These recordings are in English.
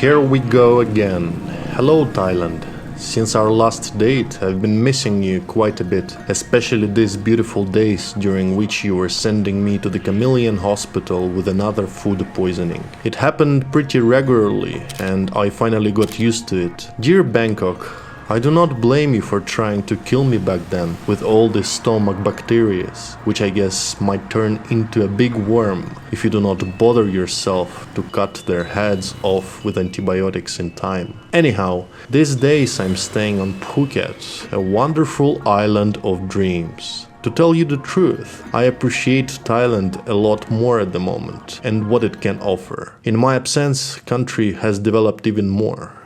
Here we go again. Hello Thailand. Since our last date, I've been missing you quite a bit, especially these beautiful days during which you were sending me to the Chameleon Hospital with another food poisoning. It happened pretty regularly, and I finally got used to it. Dear Bangkok, I do not blame you for trying to kill me back then with all the stomach bacteria, which I guess might turn into a big worm if you do not bother yourself to cut their heads off with antibiotics in time. Anyhow, these days I'm staying on Phuket, a wonderful island of dreams. To tell you the truth, I appreciate Thailand a lot more at the moment and what it can offer. In my absence, country has developed even more.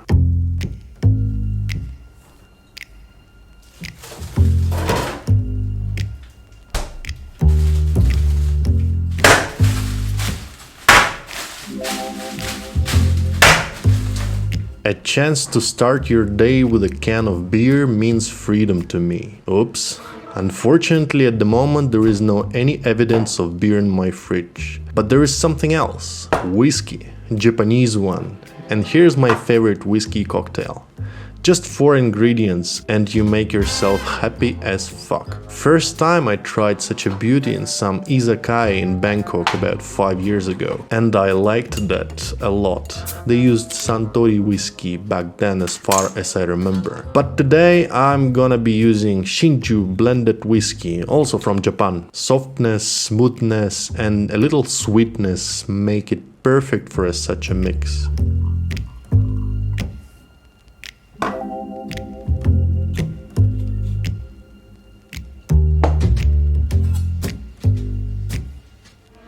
A chance to start your day with a can of beer means freedom to me. Oops. Unfortunately, at the moment there is no any evidence of beer in my fridge. But there is something else. Whiskey. Japanese one. And here's my favorite whiskey cocktail. Just 4 ingredients and you make yourself happy as fuck. First time I tried such a beauty in some izakaya in Bangkok about 5 years ago, and I liked that a lot. They used Suntory whiskey back then as far as I remember. But today I'm gonna be using Shinju blended whiskey, also from Japan. Softness, smoothness and a little sweetness make it perfect for such a mix.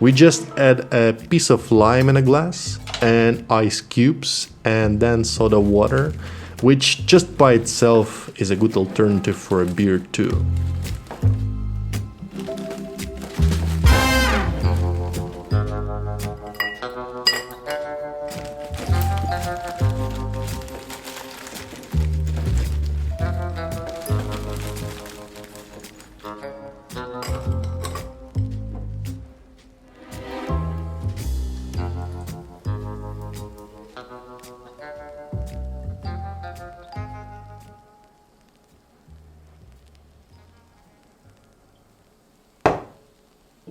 We just add a piece of lime in a glass and ice cubes and then soda water, which just by itself is a good alternative for a beer too.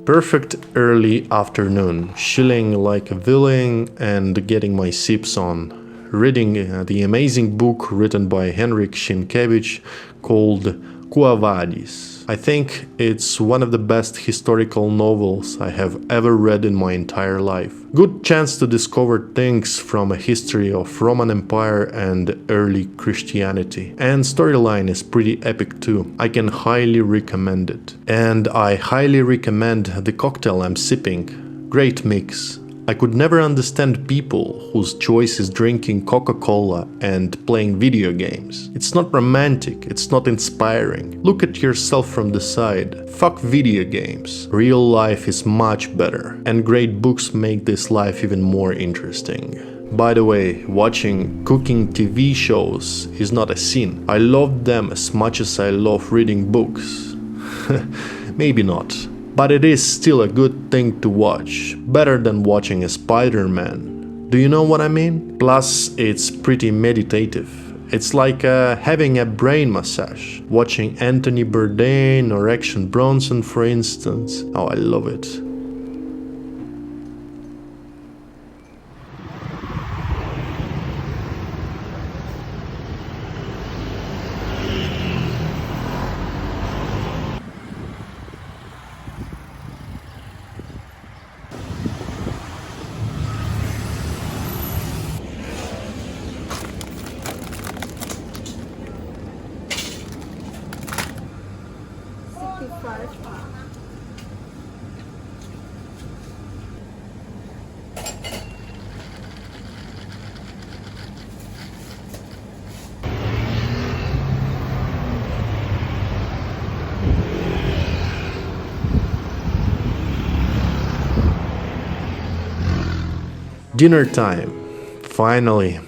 Perfect early afternoon, chilling like a villain and getting my sips on, reading the amazing book written by Henryk Sienkiewicz called Quo Vadis. I think it's one of the best historical novels I have ever read in my entire life. Good chance to discover things from a history of Roman Empire and early Christianity. And storyline is pretty epic too. I can highly recommend it. And I highly recommend the cocktail I'm sipping. Great mix. I could never understand people whose choice is drinking Coca-Cola and playing video games. It's not romantic, it's not inspiring. Look at yourself from the side. Fuck video games. Real life is much better, and great books make this life even more interesting. By the way, watching cooking TV shows is not a sin. I love them as much as I love reading books. Maybe not. But it is still a good thing to watch, better than watching a Spider-Man. Do you know what I mean? Plus, it's pretty meditative. It's like having a brain massage. Watching Anthony Bourdain or Action Bronson, for instance. Oh, I love it. Dinner time. Finally.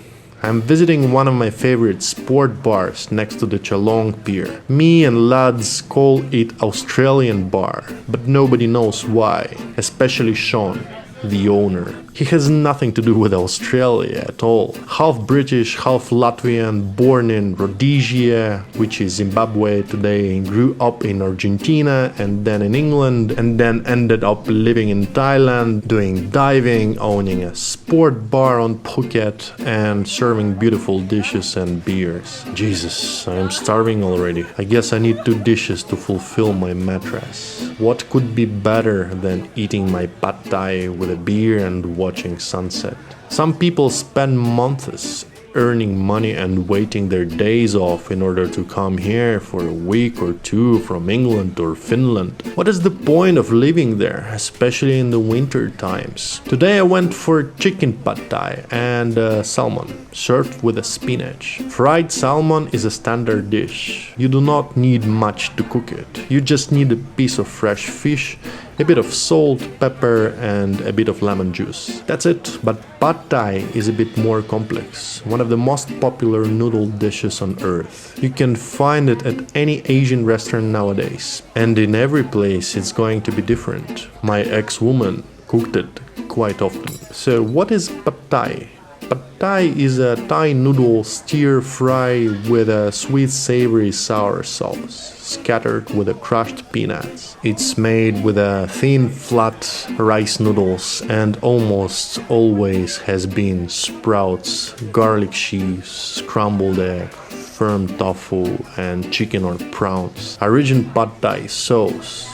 I'm visiting one of my favorite sport bars next to the Chalong Pier. Me and lads call it Australian bar, but nobody knows why, especially Sean. the owner. He has nothing to do with Australia at all. Half British, half Latvian, born in Rhodesia, which is Zimbabwe today, and grew up in Argentina and then in England, and then ended up living in Thailand, doing diving, owning a sport bar on Phuket, and serving beautiful dishes and beers. Jesus, I'm starving already. I guess I need 2 dishes to fulfill my mattress. What could be better than eating my pad thai with a beer and watching sunset? Some people spend months earning money and waiting their days off in order to come here for a week or 2 from England or Finland. What is the point of living there, especially in the winter times? Today I went for chicken pad thai and salmon, served with a spinach. Fried salmon is a standard dish. You do not need much to cook it. You just need a piece of fresh fish, a bit of salt, pepper, and a bit of lemon juice. That's it. But pad thai is a bit more complex. One of the most popular noodle dishes on earth. You can find it at any Asian restaurant nowadays. And in every place it's going to be different. My ex-woman cooked it quite often. So what is pad thai? Pad thai is a Thai noodle stir fry with a sweet savory sour sauce, scattered with the crushed peanuts. It's made with a thin flat rice noodles and almost always has been sprouts, garlic cheese, scrambled egg, firm tofu and chicken or prawns. Origin pad thai sauce,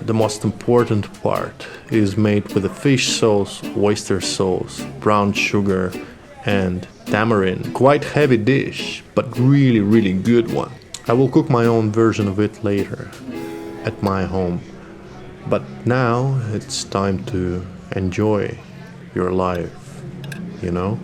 the most important part, is made with a fish sauce, oyster sauce, brown sugar and tamarind. Quite heavy dish, but really good one. I will cook my own version of it later at my home. But now it's time to enjoy your life, you know?